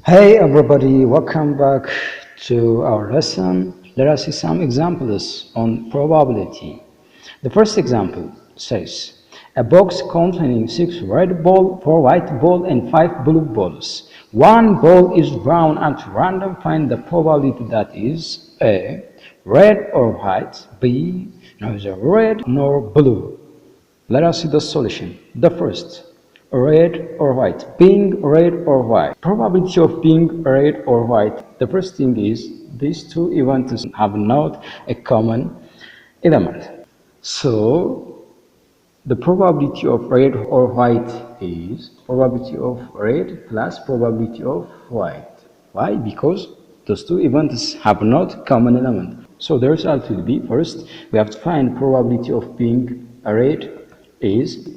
Hey everybody, welcome back to our lesson. Let us see some examples on probability. The first example says, a box containing 6 red balls, 4 white balls, and 5 blue balls. One ball is drawn at random. Find the probability that is A, red or white, B, neither red nor blue. Let us see the solution. The first, red or white. Being red or white. Probability of being red or white. The first thing is these two events have not a common element. So the probability of red or white is probability of red plus probability of white. Why? Because those two events have not common element. So the result will be, first we have to find probability of being red is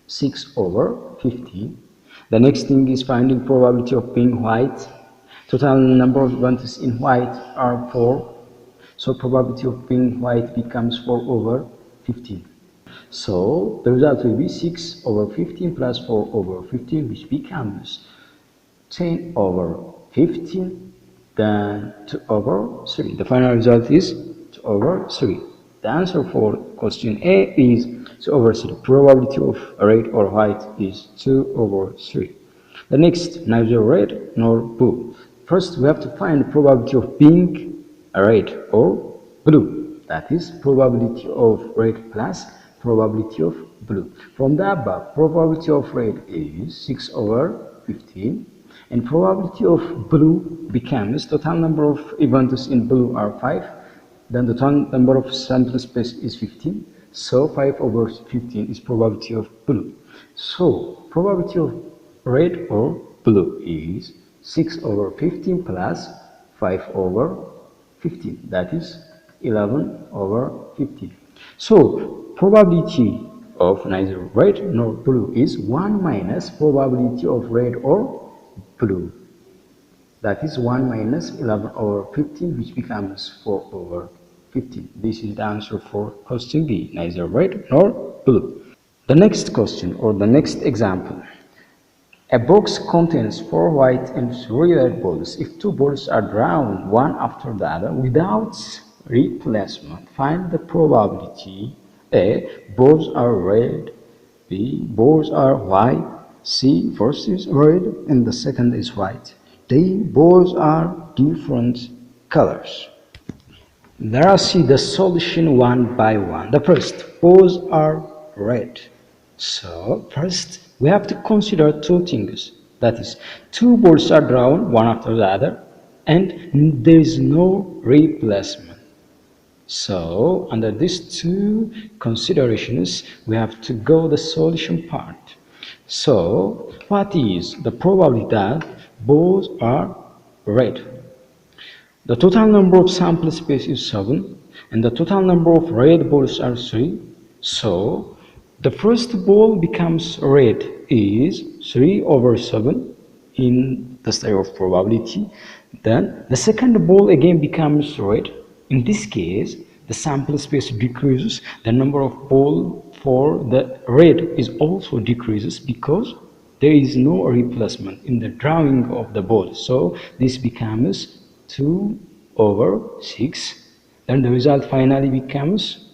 6 over 15. The next thing is finding probability of being white. Total number of events in white are 4. So probability of being white becomes 4 over 15. So the result will be 6 over 15 plus 4 over 15, which becomes 10 over 15, then 2 over 3. The final result is 2 over 3. The answer for question A is 2 over 3. Probability of red or white is 2 over 3. The next, neither red nor blue. First, we have to find the probability of being red or blue. That is probability of red plus probability of blue. From the above, probability of red is 6 over 15. And probability of blue becomes total number of events in blue are 5. Then the total number of sample space is 15. So 5 over 15 is probability of blue. So probability of red or blue is 6 over 15 plus 5 over 15. That is 11 over 15. So probability of neither red nor blue is 1 minus probability of red or blue. That is 1 minus 11 over 15, which becomes 4 over 15. This is the answer for question B, neither red nor blue. The next question or the next example. A box contains 4 white and 3 red balls. If 2 balls are drawn one after the other without replacement, find the probability. A, balls are red. B, balls are white. C, first is red and the second is white. D, balls are different colors. Let us see the solution one by one. The first, balls are red. So first we have to consider two things. That is, 2 balls are drawn one after the other and there is no replacement. So under these two considerations, we have to go the solution part. So what is the probability that balls are red? The total number of sample space is 7 and the total number of red balls are 3. So the first ball becomes red is 3 over 7 in the study of probability. Then the second ball again becomes red. In this case, the sample space decreases. The number of balls for the red is also decreases because there is no replacement in the drawing of the ball. So this becomes 2 over 6. Then the result finally becomes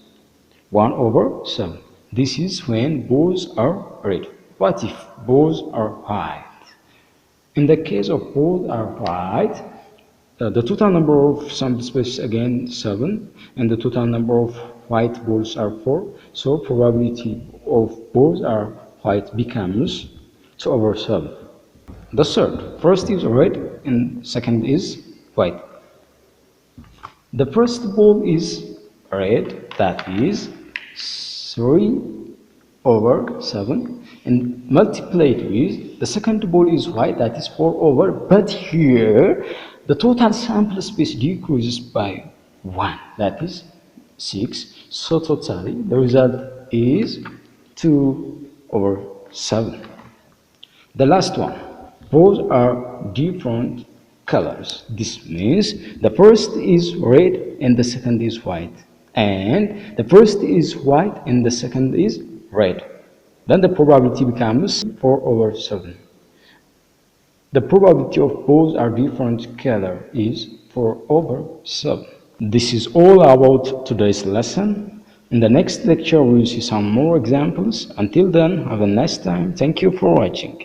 1 over 7. This is when balls are red. What if balls are white? In the case of balls are white, the total number of sample space again 7 and the total number of white balls are 4. So probability of balls are white becomes 2 over 7. The third, first is red and second is white. The first ball is red, that is 3 over 7, and multiplied with the second ball is white, that is 4 over, but here the total sample space decreases by 1, that is 6. So totally the result is 2 over 7. The last one, both are different colors. This means the first is red and the second is white, and the first is white and the second is red. Then the probability becomes 4 over 7. The probability of both are different color is 4/7. This is all about today's lesson. In the next lecture we will see some more examples. Until then, have a nice time. Thank you for watching.